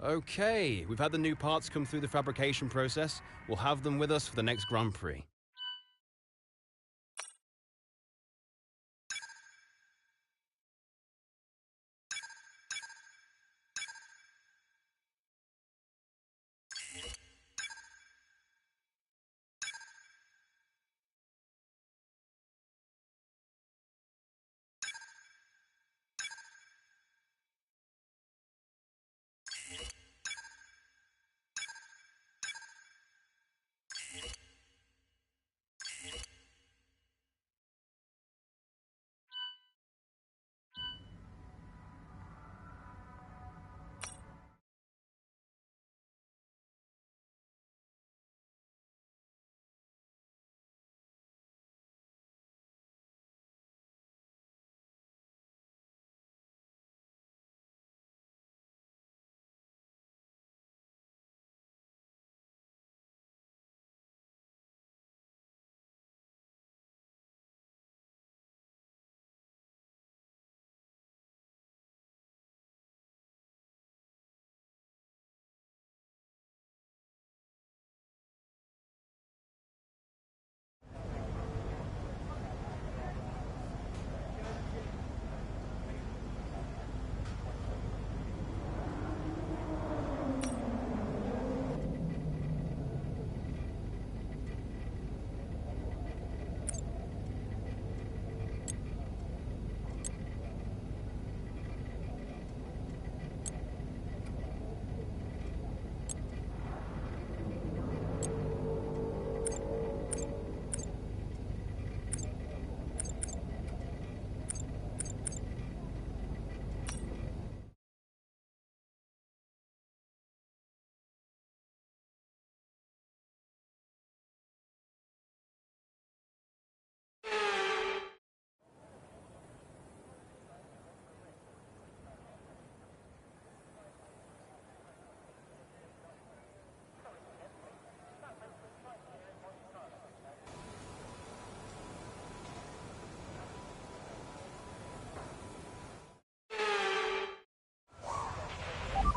Okay, we've had the new parts come through the fabrication process. We'll have them with us for the next Grand Prix.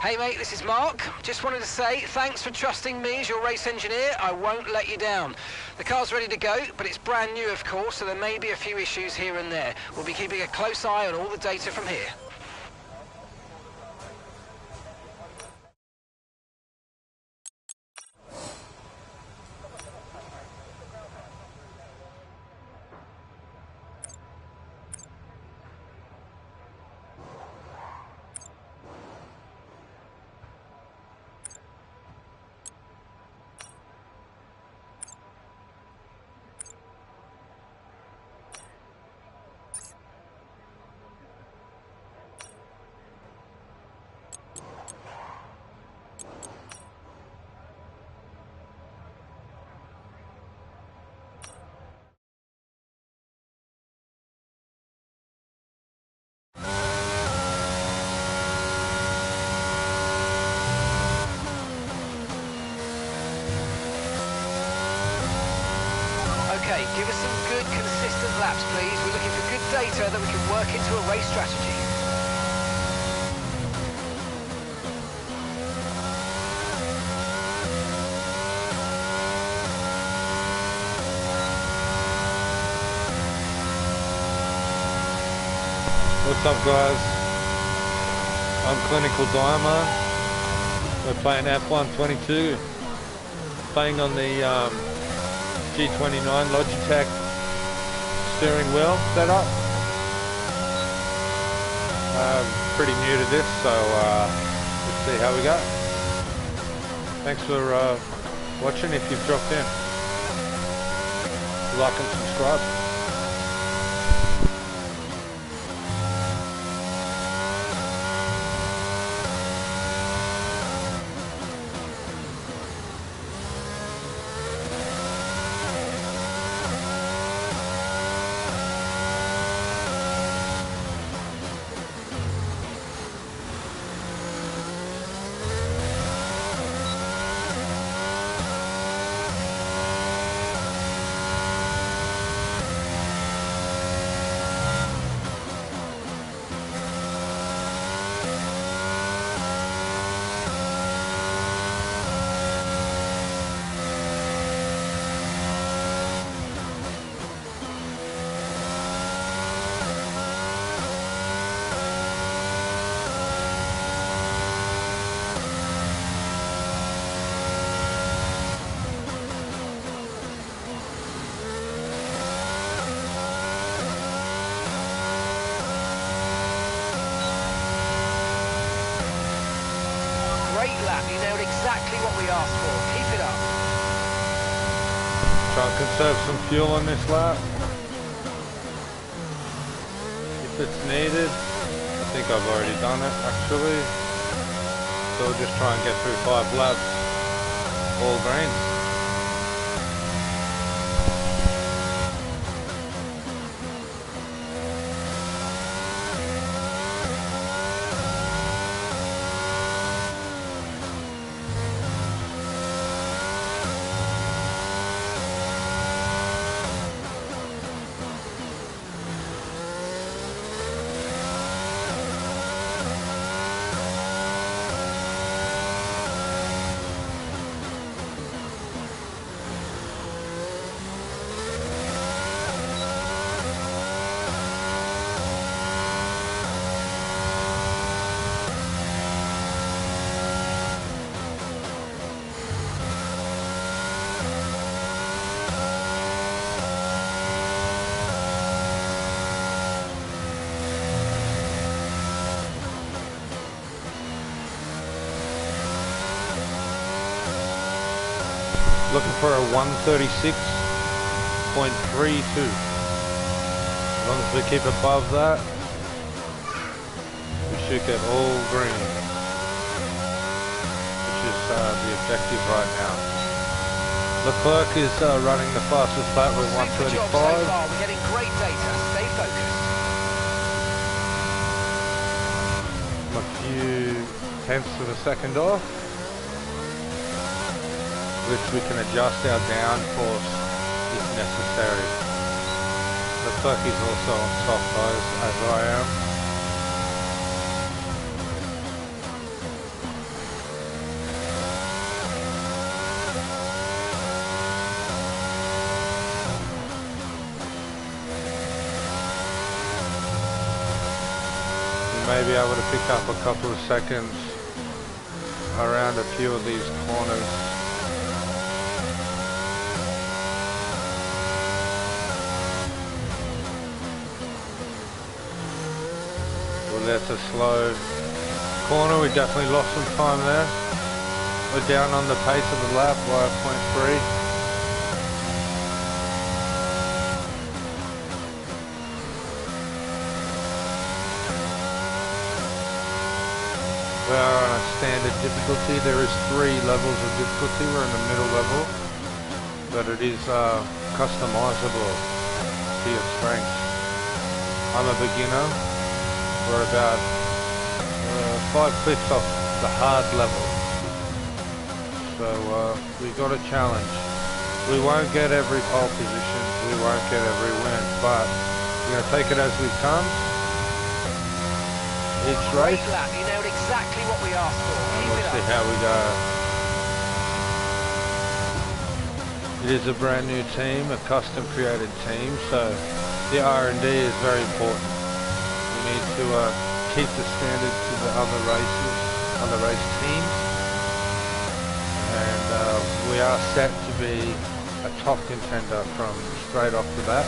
Hey mate, this is Mark. Just wanted to say thanks for trusting me as your race engineer. I won't let you down. The car's ready to go, but it's brand new of course, so there may be a few issues here and there. We'll be keeping a close eye on all the data from here. Okay, give us some good, consistent laps, please. We're looking for good data that we can work into a race strategy. What's up, guys? I'm Clinical Dimer. We're playing F122. Playing on the G29 Logitech steering wheel setup. Pretty new to this, so let's see how we go. Thanks for watching if you've dropped in. Like and subscribe. asked for. Keep it up. Try and conserve some fuel on this lap. If it's needed. I think I've already done it actually. So we'll just try and get through 5 laps. All greens. Looking for a 136.32. As long as we keep above that, we should get all green, which is the objective right now. Leclerc is running the fastest lap with 135. So far. We're getting great data. Stay focused. I'm a few tenths of a second off, which we can adjust our downforce if necessary. Leclerc is also on soft tyres as I am. We may be able to pick up a couple of seconds around a few of these corners. That's a slow corner. We definitely lost some time there. We're down on the pace of the lap by 0.3. We are on a standard difficulty. There is 3 levels of difficulty. We're in the middle level, but it is customizable to your strengths. I'm a beginner. We're about 5 clicks off the hard level, so we got a challenge. We won't get every pole position, we won't get every win, but we're going to take it as we come. Each race, great lap. You nailed exactly what we asked for. and Keep we'll it see up. how we go. It is a brand new team, a custom created team, so the R&D is very important. We need to keep the standard to the other races, other race teams, and we are set to be a top contender from straight off the bat.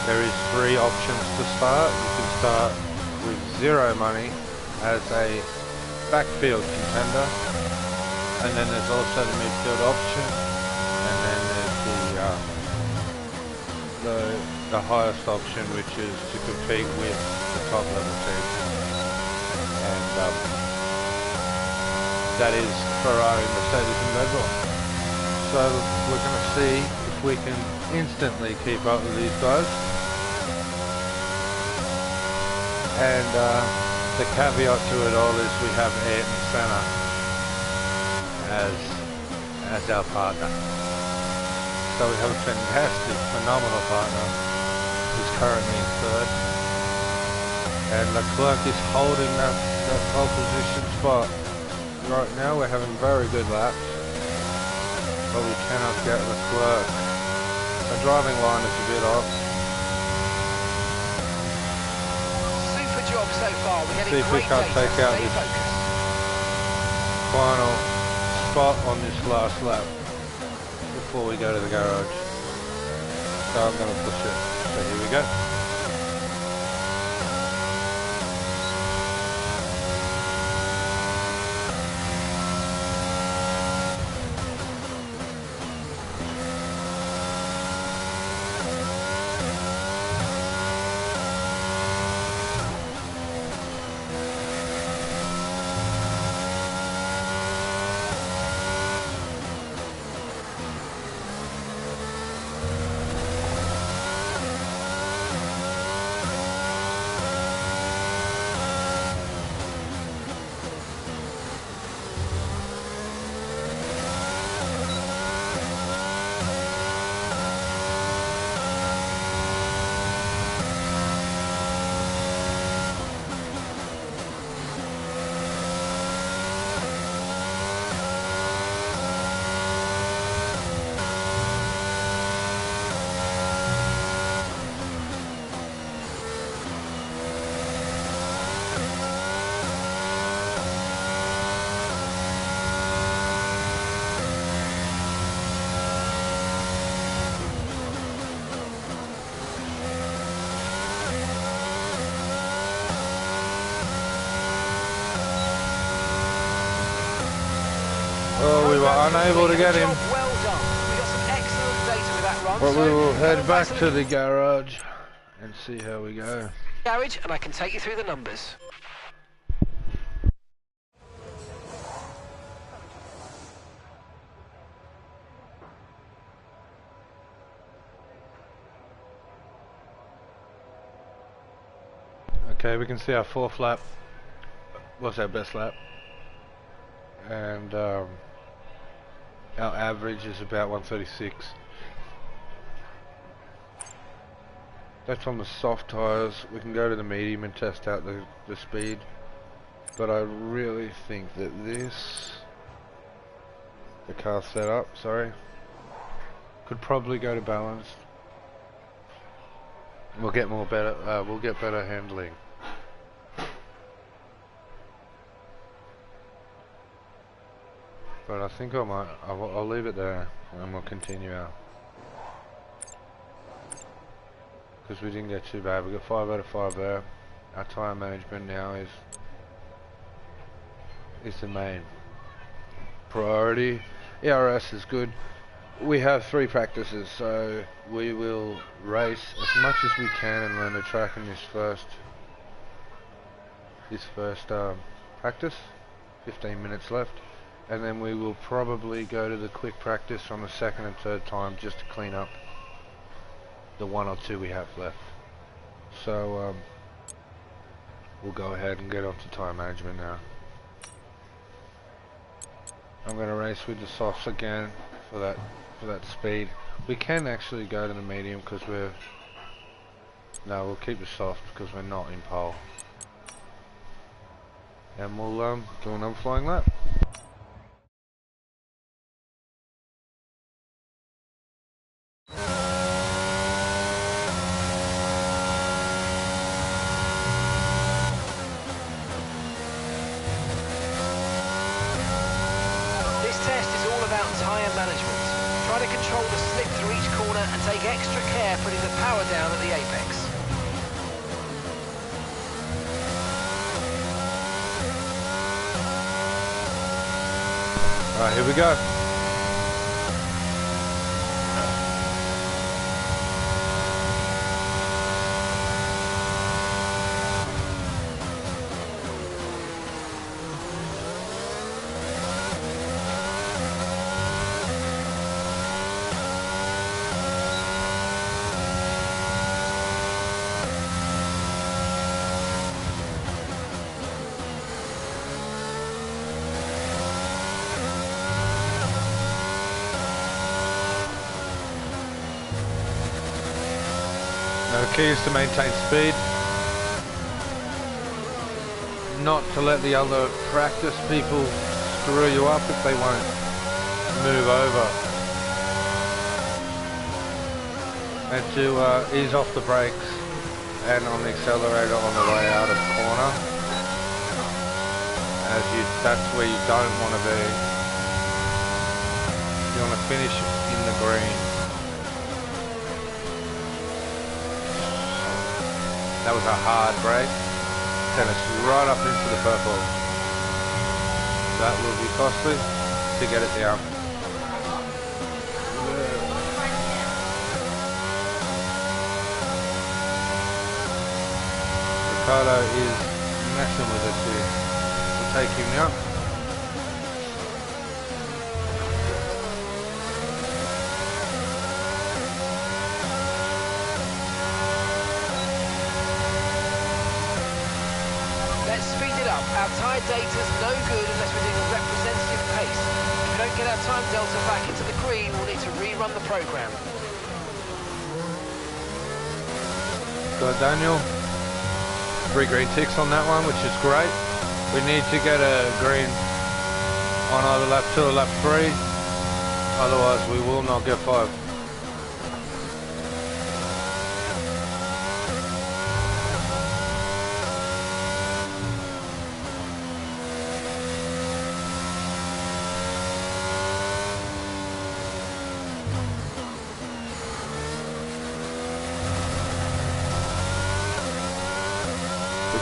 There is 3 options to start. You can start with 0 money as a backfield contender. And then there's also the midfield option, and then there's the highest option, which is to compete with the top level teams, and that is Ferrari, Mercedes and Red Bull. So we're going to see if we can instantly keep up with these guys, and the caveat to it all is we have Ayton Senna as our partner. So we have a fantastic, phenomenal partner who's currently in 3rd. And Leclerc is holding that pole position spot. Right now we're having very good laps, but we cannot get Leclerc. The driving line is a bit off. Super job so far. We're getting See if we great can't data. take out Stay this focused. final spot on this last lap before we go to the garage. So I'm going to push it. So here we go. were unable to get him. Well done. We got some excellent data with that run. But so we will head come back to to the garage and see how we go. garage, and I can take you through the numbers. Okay, we can see our fourth lap was our best lap, and our average is about 136. That's on the soft tyres. We can go to the medium and test out the speed, but I really think that the car setup, could probably go to balanced. We'll get better handling. But I think I'll leave it there and we'll continue out. Because we didn't get too bad. We got 5 out of 5 there. Our tyre management now is the main priority. ERS is good. We have 3 practices, so we will race as much as we can and learn the track in this first practice. 15 minutes left. And then we will probably go to the quick practice on the second and third time just to clean up the 1 or 2 we have left. So we'll go ahead and get on to time management now. I'm going to race with the softs again for that speed. We can actually go to the medium because we'll keep the soft because we're not in pole. And we'll do an unflying lap. Try to control the slip through each corner and take extra care putting the power down at the apex. Alright, here we go. The key is to maintain speed, not to let the other practice people screw you up if they won't move over, and to ease off the brakes and on the accelerator on the way out of the corner, as that's where you don't want to be. You want to finish in the green. That was a hard break. Sent us right up into the purple. That will be costly to get it down. Ricardo is messing with us here. We'll take him now. Our tyre data's no good unless we're doing a representative pace. If we don't get our time delta back into the green, we'll need to rerun the programme. Got Daniel. 3 green ticks on that one, which is great. We need to get a green on either lap 2 or lap 3. Otherwise we will not get 5.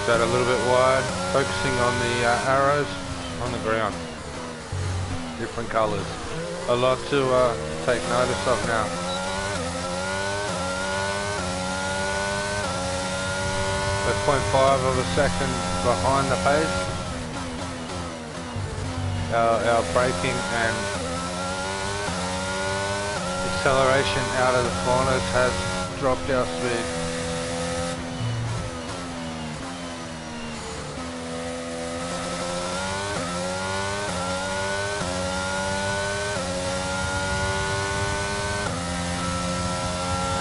That a little bit wide, focusing on the arrows on the ground. different colours. A lot to take notice of now. We're 0.5 of a second behind the pace. Our braking and acceleration out of the corners has dropped our speed.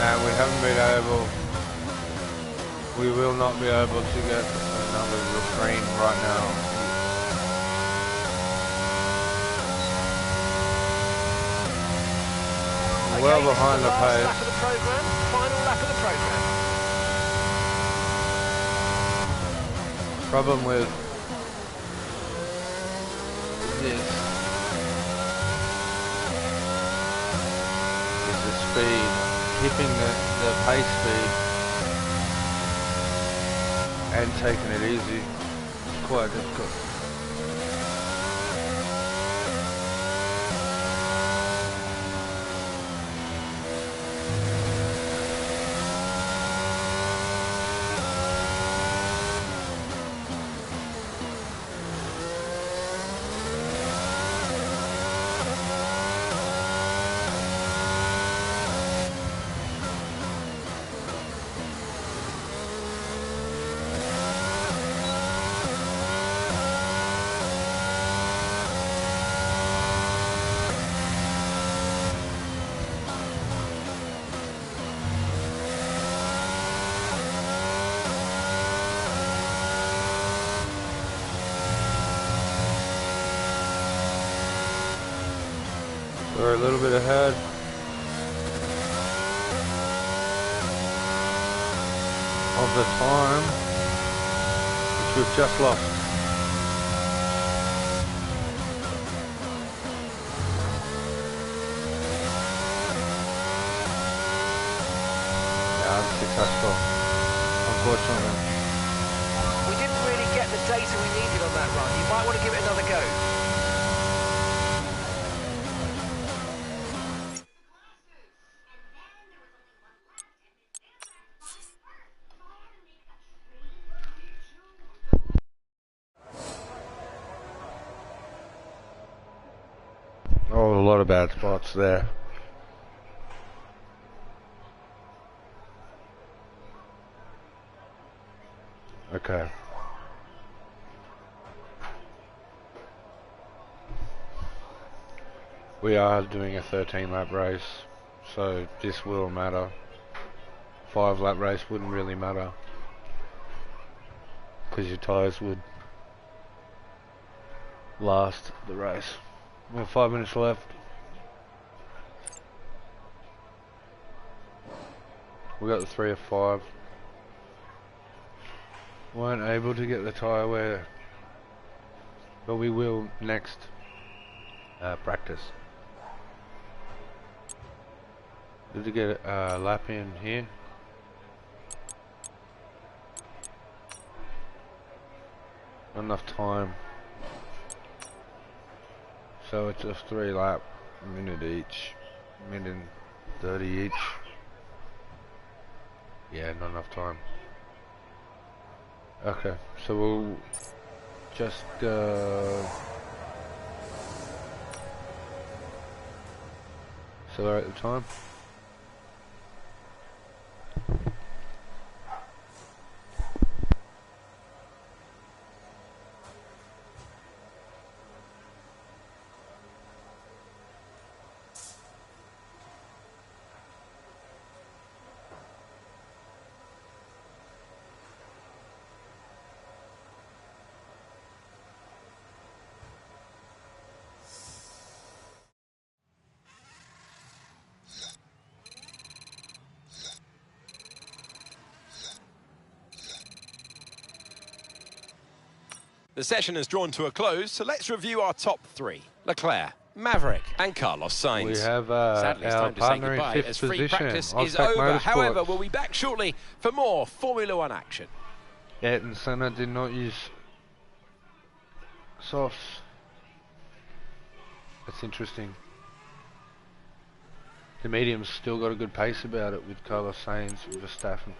And we haven't been able, we will not be able to get another green right now. Okay, Well behind the pace. Lap of the program, final lap of the program. Problem with this is the speed, keeping the pace speed and taking it easy. It's quite difficult. We're a little bit ahead. Of the time, which we've just lost. Yeah, unsuccessful, unfortunately. We didn't really get the data we needed on that run. You might want to give it another go. Oh, a lot of bad spots there. Okay. We are doing a 13-lap race, so this will matter. 5-lap race wouldn't really matter, because your tyres would last the race. We have 5 minutes left. We got the 3 of 5. Weren't able to get the tyre wear, but we will next practice. Did you get a lap in here? Not enough time. So it's a 3-lap, minute each, minute and 30 each. Yeah, not enough time. Okay, so we'll just accelerate the time. The session has drawn to a close, so let's review our top 3. Leclerc, Maverick and Carlos Sainz. We have Sadly, it's our time to say partner in goodbye 5th as free position, practice is Oztech over. Motorsports. However, we'll be back shortly for more Formula 1 action. Ayton Senna did not use softs. That's interesting. The medium's still got a good pace about it with Carlos Sainz and Verstappen.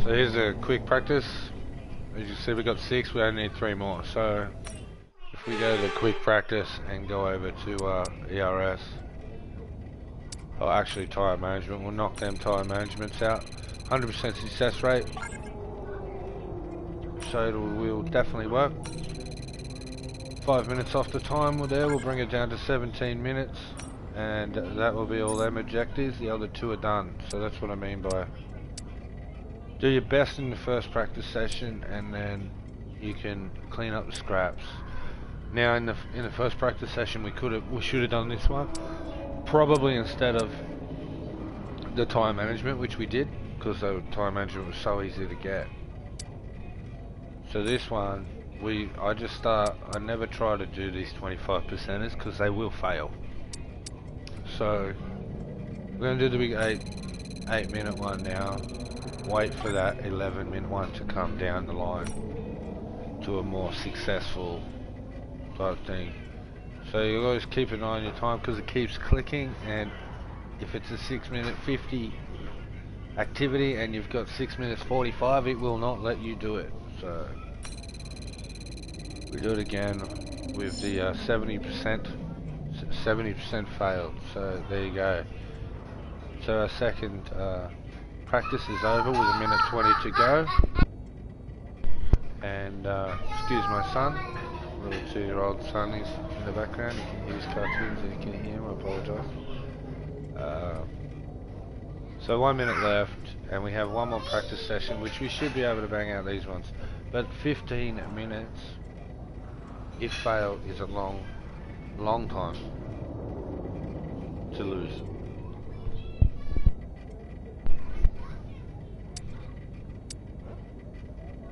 So here's a quick practice. As you see, we got 6, we only need 3 more. So if we go to the quick practice and go over to ERS, or actually tyre management, we'll knock them tyre managements out. 100% success rate. So it will definitely work. 5 minutes off the time we're there, we'll bring it down to 17 minutes. And that will be all them objectives. The other 2 are done. So that's what I mean by do your best in the first practice session, and then you can clean up the scraps. Now, in the first practice session, we should have done this one, probably instead of the time management, which we did, because the time management was so easy to get. So this one, I never try to do these 25%ers because they will fail. So we're going to do the big 8-minute one now. Wait for that 11-minute one to come down the line to a more successful type thing. So you always keep an eye on your time because it keeps clicking, and if it's a 6-minute 50 activity and you've got 6 minutes 45, it will not let you do it. So we do it again with the 70% failed. So there you go. So our second practice is over with 1:20 to go. And excuse my son, little 2-year-old son, he's in the background. You can hear his cartoons and you can hear him. I apologise. So 1 minute left, and we have one more practice session, which we should be able to bang out these ones. But 15 minutes, if failed, is a long time to lose.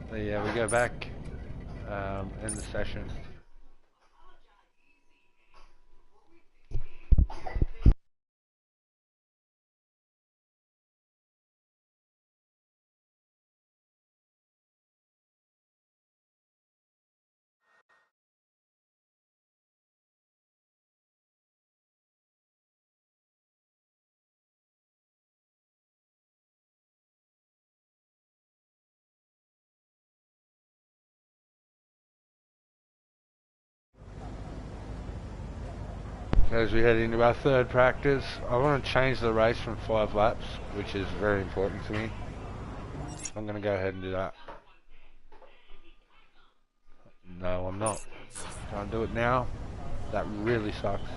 So yeah, we go back, end the session. As we head into our third practice, I want to change the race from 5 laps, which is very important to me. I'm going to go ahead and do that. No, I'm not. Can't do it now. That really sucks.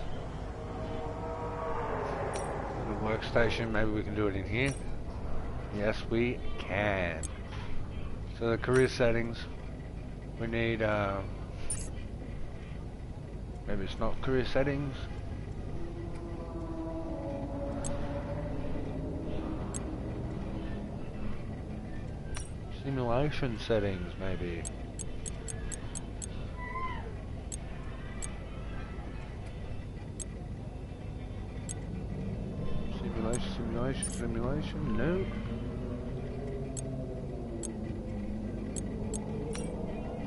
The workstation, maybe we can do it in here. Yes, we can. So the career settings, we need, maybe it's not career settings. Simulation settings, maybe. Simulation, no.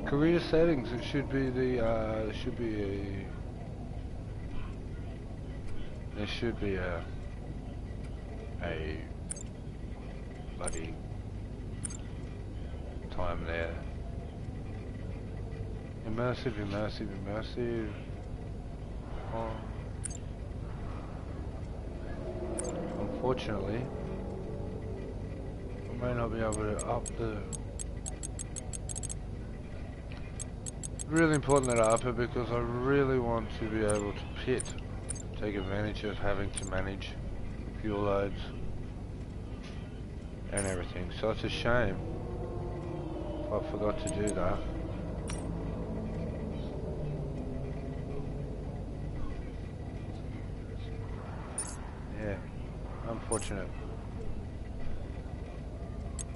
Career settings, it should be the, there should be a bloody time there. Immersive. Oh. Unfortunately, May not be able to up the... Really important that I up it because I really want to be able to pit. Take advantage of having to manage fuel loads and everything. So it's a shame if I forgot to do that. Yeah, unfortunate.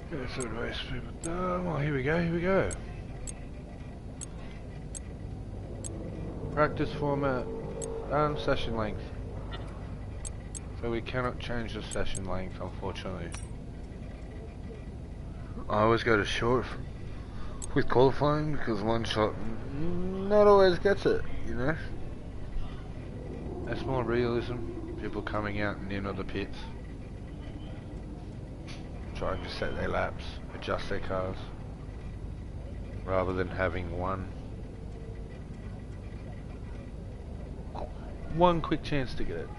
Yeah, so race people done. Well, here we go, here we go. Practice format and session length. So we cannot change the session length, unfortunately. I always go to short with qualifying because one shot not always gets it, you know? That's more realism. People coming out and in of the pits, trying to set their laps, adjust their cars, rather than having one quick chance to get it.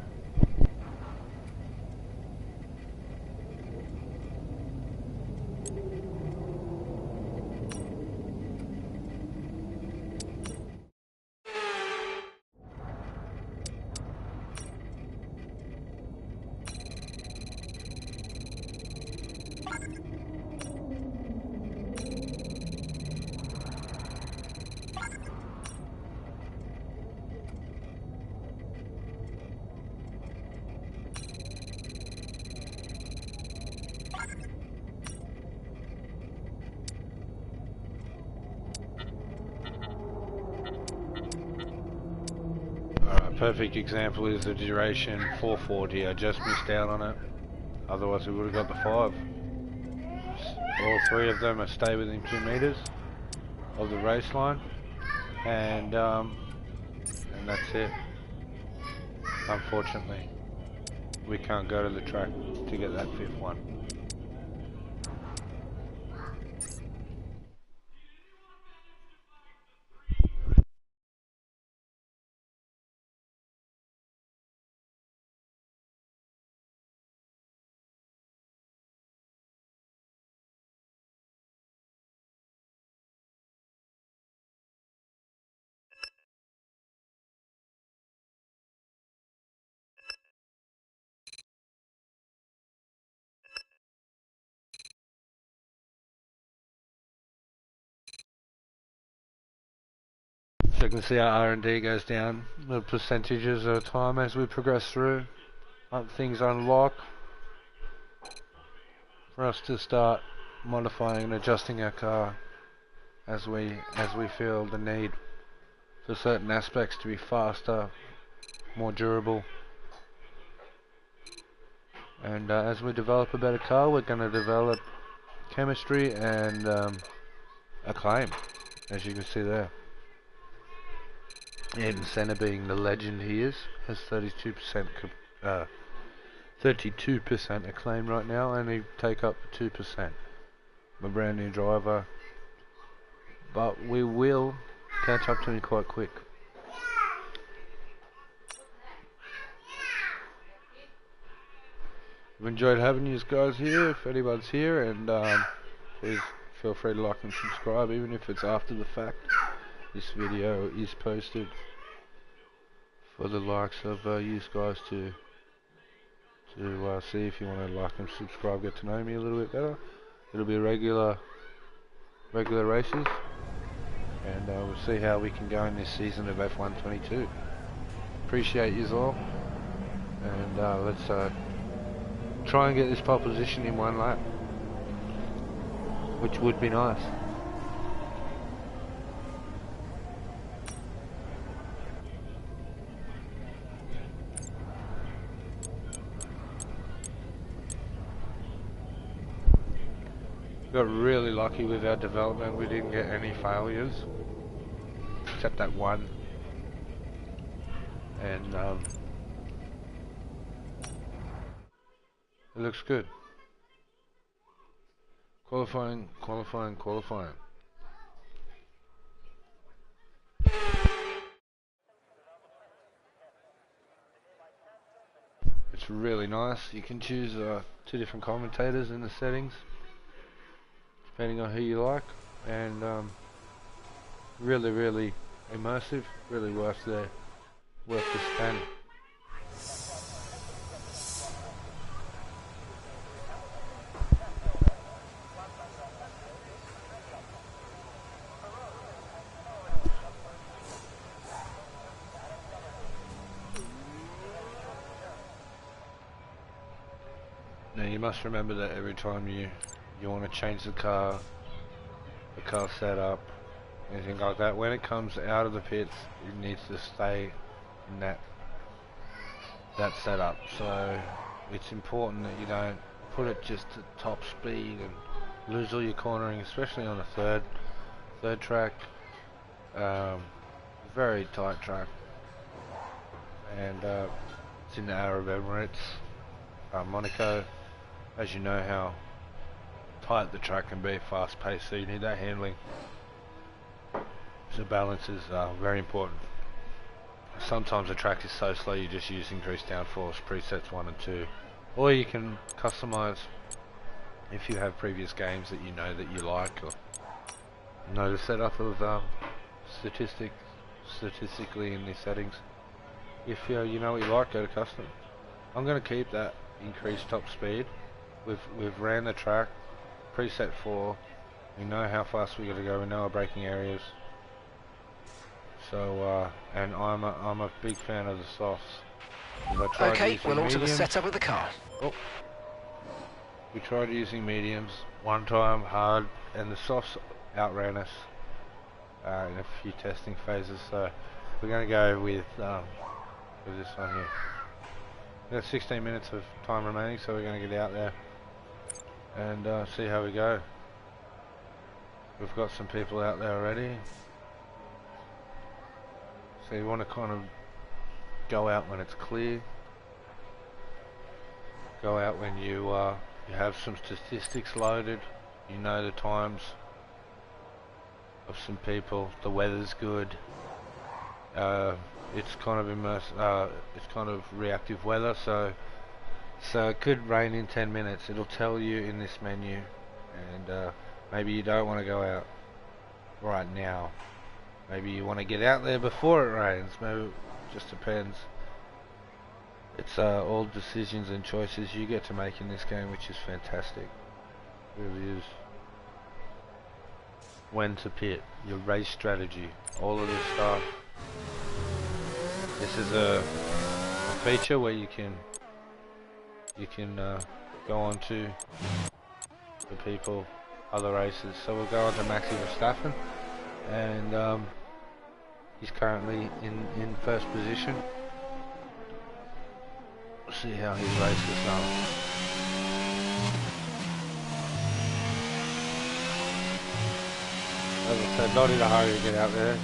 Perfect example is the duration 440. I just missed out on it. Otherwise we would have got the 5. All 3 of them are stay within 2 meters of the race line, and that's it. Unfortunately, we can't go to the track to get that 5th one. So you can see our R&D goes down, the percentages of time as we progress through. Things unlock for us to start modifying and adjusting our car as we feel the need for certain aspects to be faster, more durable. And as we develop a better car, we're going to develop chemistry and acclaim, as you can see there. Ayton Senna, being the legend he is, has 32% acclaim right now, and he take up 2%. I'm a brand new driver, but we will catch up to me quite quick. I've enjoyed having you guys here, if anybody's here, and please feel free to like and subscribe, even if it's after the fact. This video is posted for the likes of you guys to see. If you want to like and subscribe, get to know me a little bit better. It'll be regular races, and we'll see how we can go in this season of F122. Appreciate yous all, and let's try and get this pole position in 1 lap, which would be nice. Got really lucky with our development. We didn't get any failures, except that one. And it looks good. Qualifying. It's really nice. You can choose 2 different commentators in the settings. depending on who you like, and really immersive, really worth the spend. Now you must remember that every time you want to change the car setup, anything like that, when it comes out of the pits, it needs to stay in that setup. So it's important that you don't put it just to top speed and lose all your cornering, especially on a third track. Very tight track, and it's in the Arab Emirates, Monaco. As you know how tight the track can be, fast paced, so you need that handling. So balance is very important. Sometimes the track is so slow you just use increased downforce, presets 1 and 2, or you can customize if you have previous games that you know that you like, or know the setup of statistically in these settings. If you know what you like, go to custom. I'm going to keep that increased top speed. We've ran the track, preset 4. We know how fast we got to go. We know our braking areas. So and I'm a big fan of the softs. Okay, we're on to the setup of the car. Oh, we tried using mediums one time, hard, and the softs outran us in a few testing phases. So we're going to go with this one here. We've got 16 minutes of time remaining, so we're going to get out there and see how we go. We've got some people out there already. So you want to kind of go out when it's clear. Go out when you have some statistics loaded. You know the times of some people. The weather's good. It's kind of it's kind of reactive weather, so it could rain in 10 minutes. It'll tell you in this menu, and maybe you don't want to go out right now. Maybe you want to get out there before it rains. Maybe it just depends. It's all decisions and choices you get to make in this game, which is fantastic. It really is. When to pit, your race strategy, all of this stuff. This is a feature where you can go on to the people, other races. So we'll go on to Maxi Verstappen, and he's currently in first position. We'll see how his race is going. As I said, not in a hurry to get out there.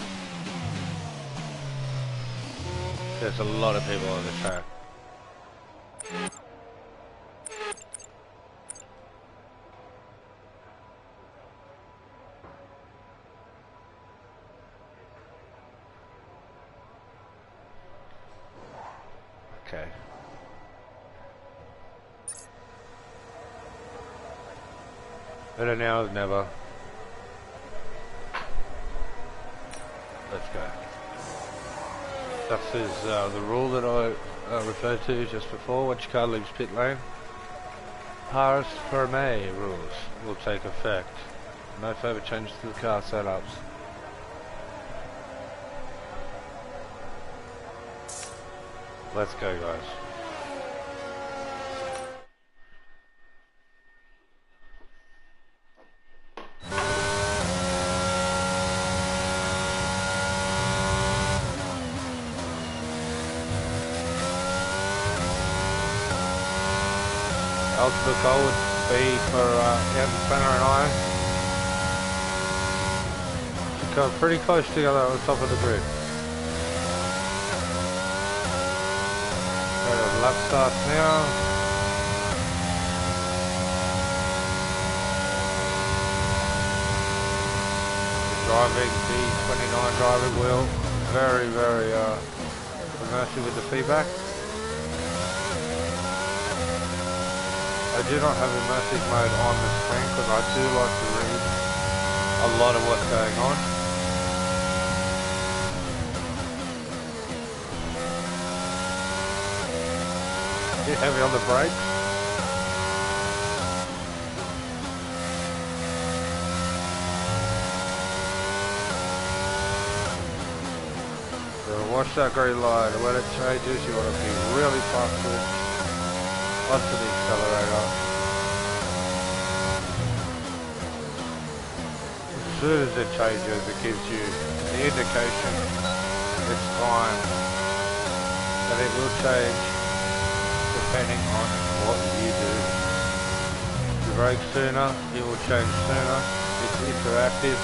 There's a lot of people on the track. Okay. Better now than never. Let's go. This is the rule that I referred to just before. Once your car leaves pit lane, Paris Ferme rules will take effect. No further changes to the car setups. Let's go, guys. Ultimate goal would be for Ayton, Senna and I to come pretty close together on the top of the grid. Lap starts now. Driving the 29 driving wheel, very immersive with the feedback. I do not have immersive mode on the screen because I do like to read a lot of what's going on. Bit heavy on the brakes. So watch that green light. When it changes, you want to be really fast switch onto the accelerator. As soon as it changes, it gives you the indication it's time, and it will change depending on what you do. If you brake sooner, it will change sooner. It's interactive,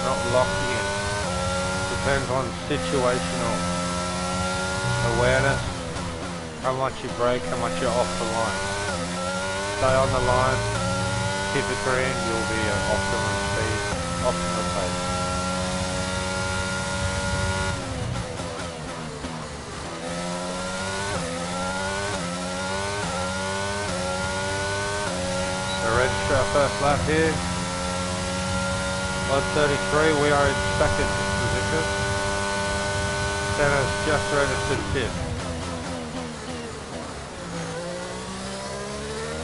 not locked in. Depends on situational awareness, how much you brake, how much you're off the line. Stay on the line, keep it green, you'll be at optimum speed, optimum pace. We're ready for our first lap here. 1:33, we are in second position. Senna's just registered fifth.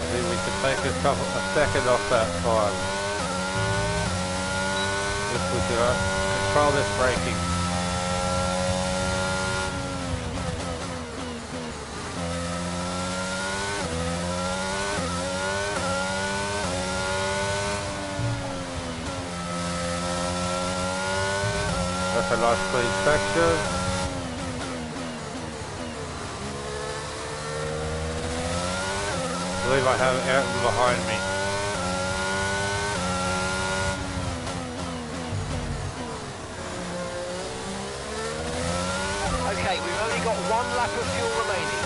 I think we can take a second off that time. If we can control this braking. That's a nice clean section. I believe I have Ayton behind me. Okay, we've only got one lap of fuel remaining.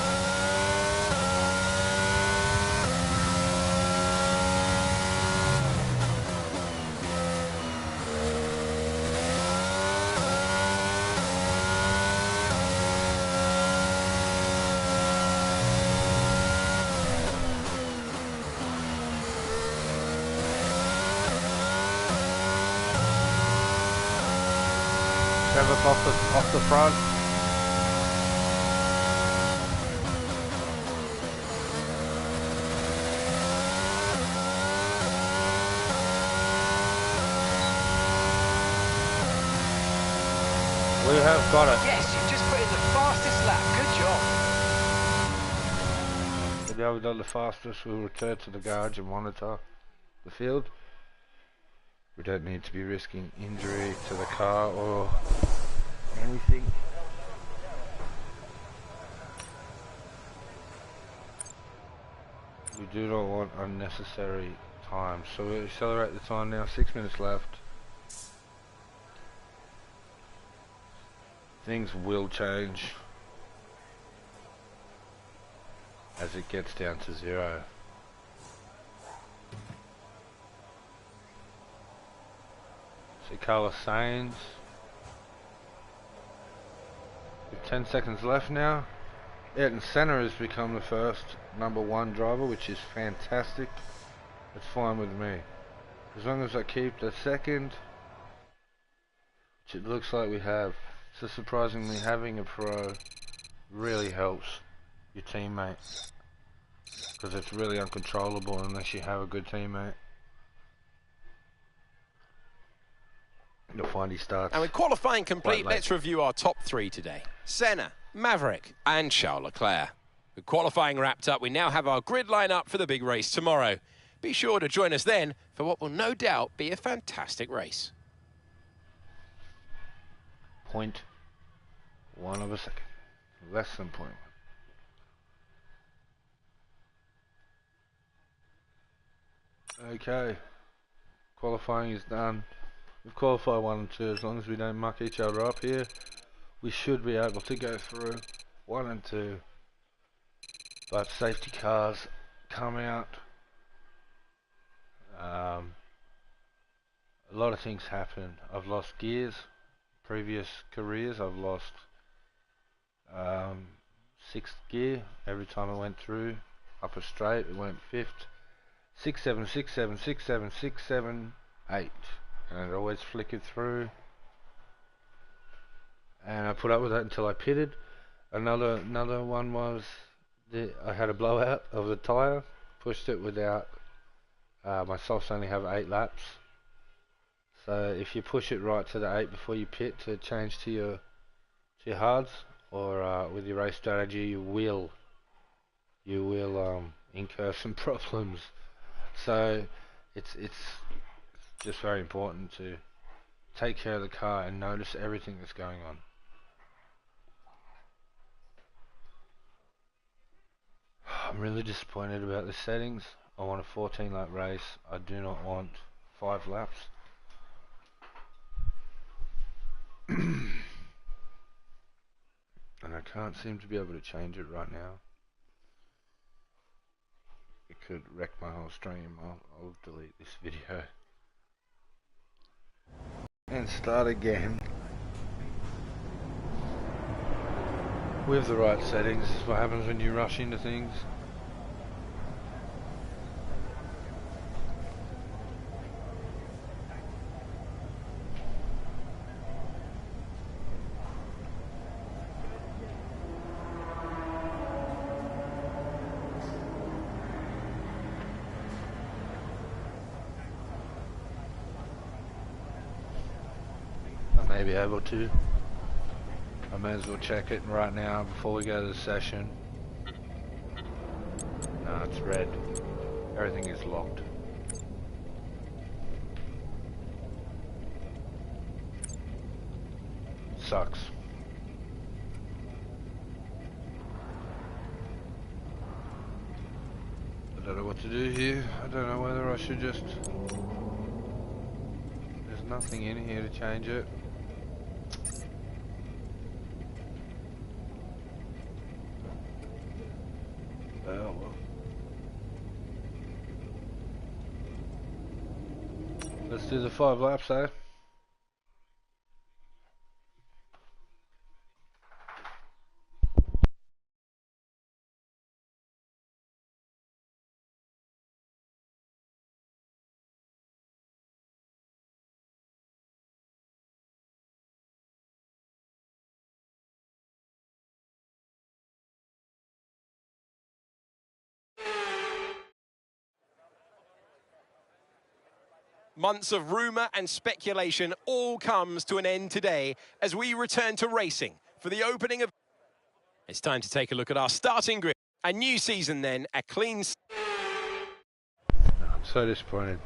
Off the front. We have got it. Yes, you've just put in the fastest lap. Good job. Now we've done the fastest. We'll return to the garage and monitor the field. We don't need to be risking injury to the car or anything. We do not want unnecessary time, so we'll accelerate the time now. 6 minutes left. Things will change as it gets down to 0. See Carlos Sainz. With 10 seconds left now. Ayton Senna has become the first #1 driver, which is fantastic. It's fine with me. As long as I keep the second, which it looks like we have. So surprisingly, having a pro really helps your teammate, because it's really uncontrollable unless you have a good teammate. You'll find he starts. And with qualifying complete, let's review our top 3 today. Senna, Maverick and Charles Leclerc. With qualifying wrapped up, we now have our grid line up for the big race tomorrow. Be sure to join us then for what will no doubt be a fantastic race. 0.1 of a second. Less than 0.1. Okay. Qualifying is done. We've qualified 1 and 2. As long as we don't muck each other up here, we should be able to go through 1 and 2. But safety cars come out. A lot of things happen. I've lost gears. Previous careers, I've lost 6th gear every time I went through up a straight. It went 5th. 6, 7, 6, 7, 6, 7, 6, 7, 8, and it always flickered through. And I put up with that until I pitted. Another one was I had a blowout of the tyre, pushed it without. My softs only have 8 laps, so if you push it right to the 8 before you pit to change to your hards, or with your race strategy, you will incur some problems. So it's just very important to take care of the car and notice everything that's going on. I'm really disappointed about the settings. I want a 14 lap race. I do not want 5 laps. And I can't seem to be able to change it right now. It could wreck my whole stream. I'll delete this video and start again with the right settings. This is what happens when you rush into things. I may be able to. I may as well check it right now before we go to the session. No, it's red. Everything is locked. Sucks. I don't know what to do here. I don't know whether I should just... There's nothing in here to change it. Oh well. Let's do the 5 laps, eh? Months of rumour and speculation all comes to an end today as we return to racing for the opening of... It's time to take a look at our starting grid. A new season then, a clean... I'm so disappointed.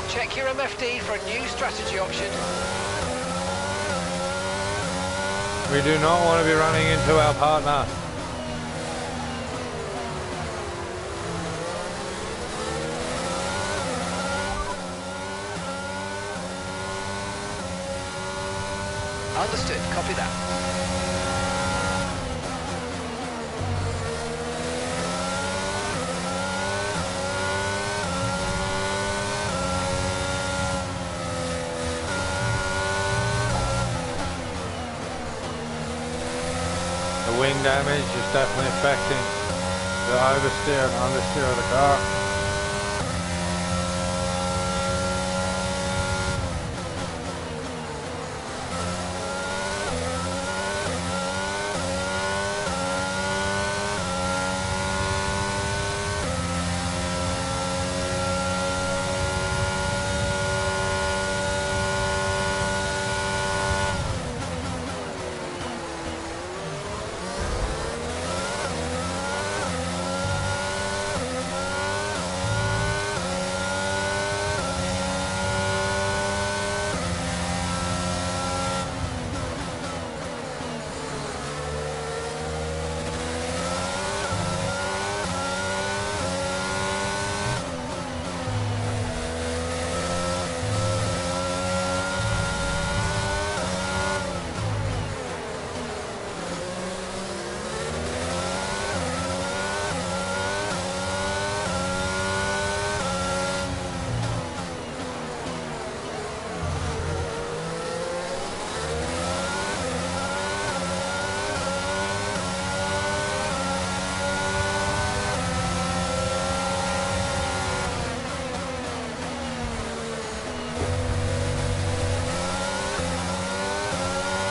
Check your MFD for a new strategy option. We do not want to be running into our partner. Understood, copy that. The wing damage is definitely affecting the oversteer and understeer of the car.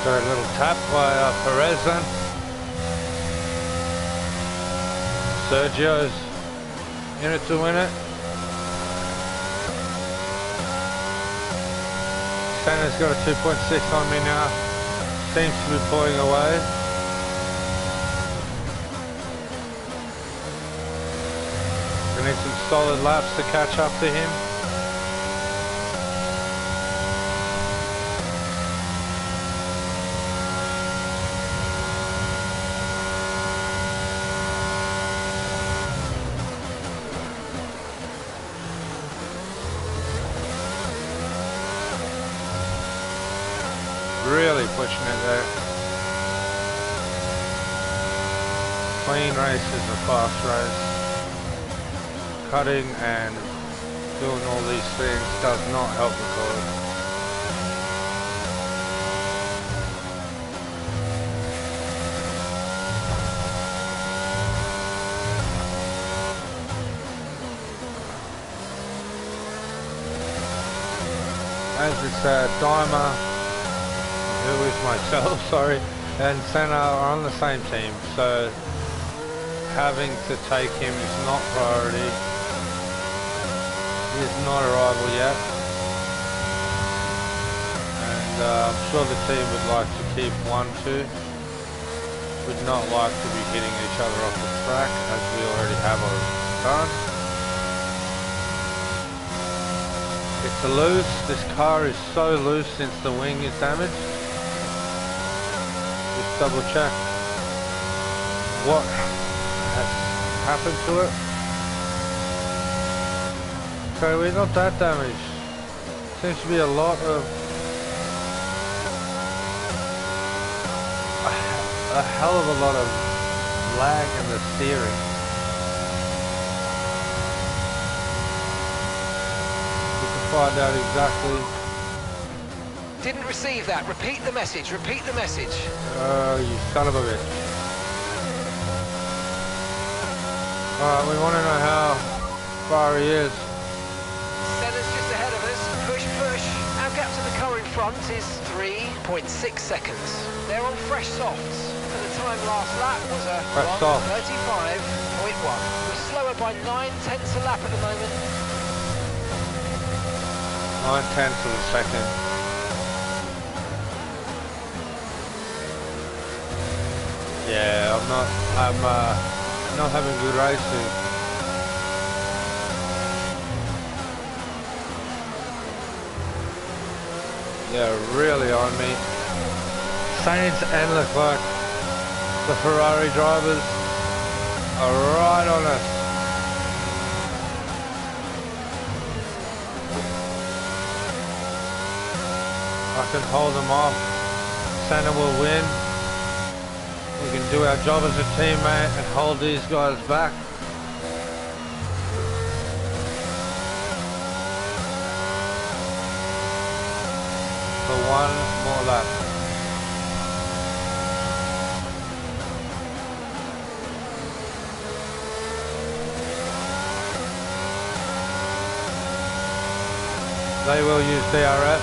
So a little tap by Perez then. Sergio's in it to win it. Senna's got a 2.6 on me now. Seems to be pulling away. We need some solid laps to catch up to him. Really pushing it there. Clean race is a fast race. Cutting and doing all these things does not help the car. As it's Dimer, who is myself, sorry, and Senna are on the same team, so having to take him is not priority. He is not a rival yet, and I'm sure the team would like to keep 1-2. Would not like to be hitting each other off the track, as we already have done. It's a loose. This car is so loose since the wing is damaged. Just double check what has happened to it. Okay, we're not that damaged. Seems to be a lot of a hell of a lot of lag in the steering. We can find out exactly. Didn't receive that. Repeat the message. Repeat the message. You son of a bitch. Alright, we want to know how far he is. Senna's just ahead of us. Push, push. Our gap to the car in front is 3.6 seconds. They're on fresh softs. And the time last lap was a 1:35.1. We're slower by 9/10 a lap at the moment. 9/10 of a second. Yeah, I'm not having good racing. Yeah, really on me. Sainz and Leclerc, the Ferrari drivers, are right on us. I can hold them off. Senna will win. We can do our job as a teammate and hold these guys back. For one more lap. They will use DRS.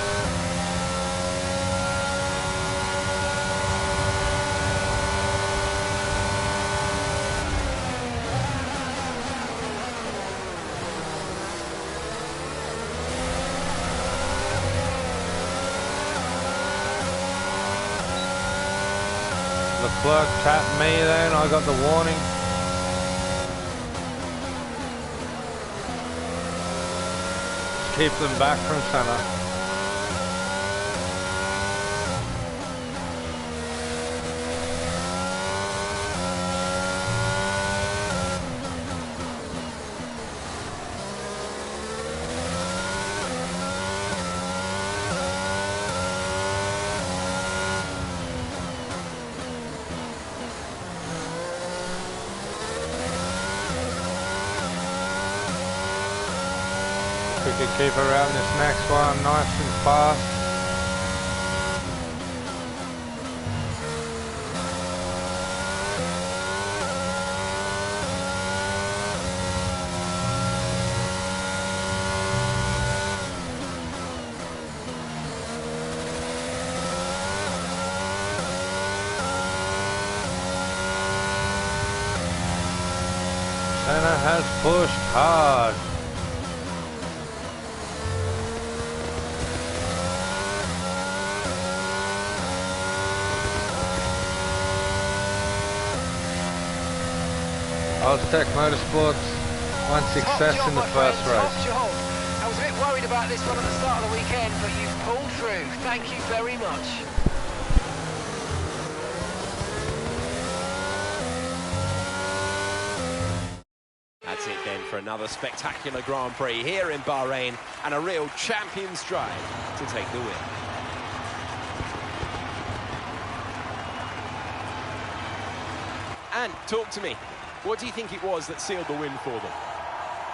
Leclerc tapped me then, I got the warning. Just keep them back from Senna. We can keep around this next one nice and fast. has pushed hard. Aztec Motorsports, one success in the first race. Top job. I was a bit worried about this one at the start of the weekend, but you've pulled through. Thank you very much. That's it then for another spectacular Grand Prix here in Bahrain, and a real champion's drive to take the win. And talk to me. What do you think it was that sealed the win for them?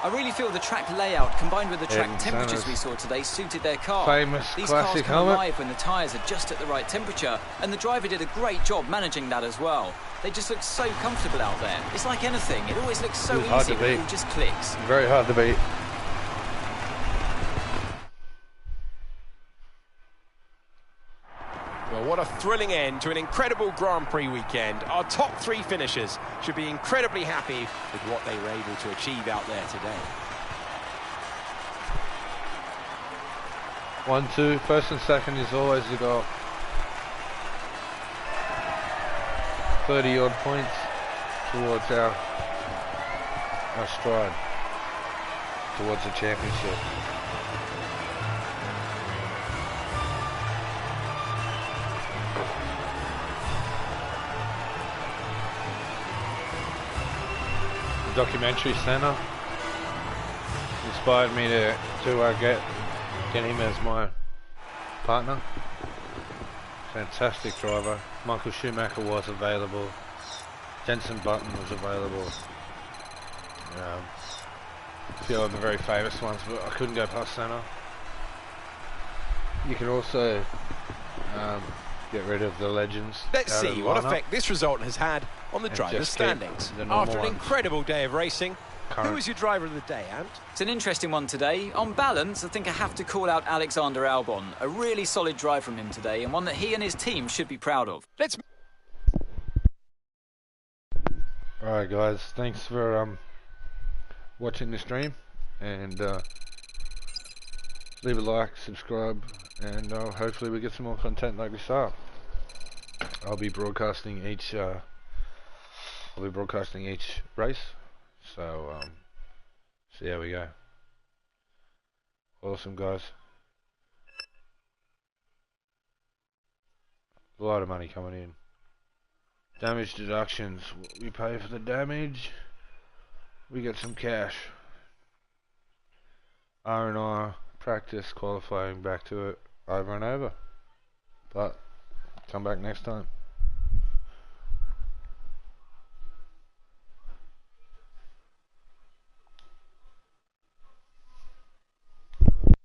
I really feel the track layout combined with the track temperatures we saw today suited their car. Famous These classic cars come helmet. alive when the tyres are just at the right temperature, and the driver did a great job managing that as well. They just look so comfortable out there. It's like anything, it always looks so easy when it all just clicks. Very hard to beat. Well, what a thrilling end to an incredible Grand Prix weekend. Our top three finishers should be incredibly happy with what they were able to achieve out there today. 1-2, first and second is always the goal. 30-odd points towards our stride, towards the championship. The documentary Senna inspired me to get him as my partner. Fantastic driver. Michael Schumacher was available. Jenson Button was available. A few of the very famous ones, but I couldn't go past Senna. You can also get rid of the legends. Let's see what effect this result has had on the driver's standings. After an incredible day of racing, who was your driver of the day, Ant? It's an interesting one today. On balance, I think I have to call out Alexander Albon. A really solid drive from him today, and one that he and his team should be proud of. Alright guys, thanks for watching the stream, and leave a like, subscribe, and hopefully we get some more content like this up. I'll be broadcasting each race, so see how we go. Awesome guys. A lot of money coming in. Damage deductions, we pay for the damage, we get some cash. R&R, practice, qualifying, back to it, over and over. But come back next time.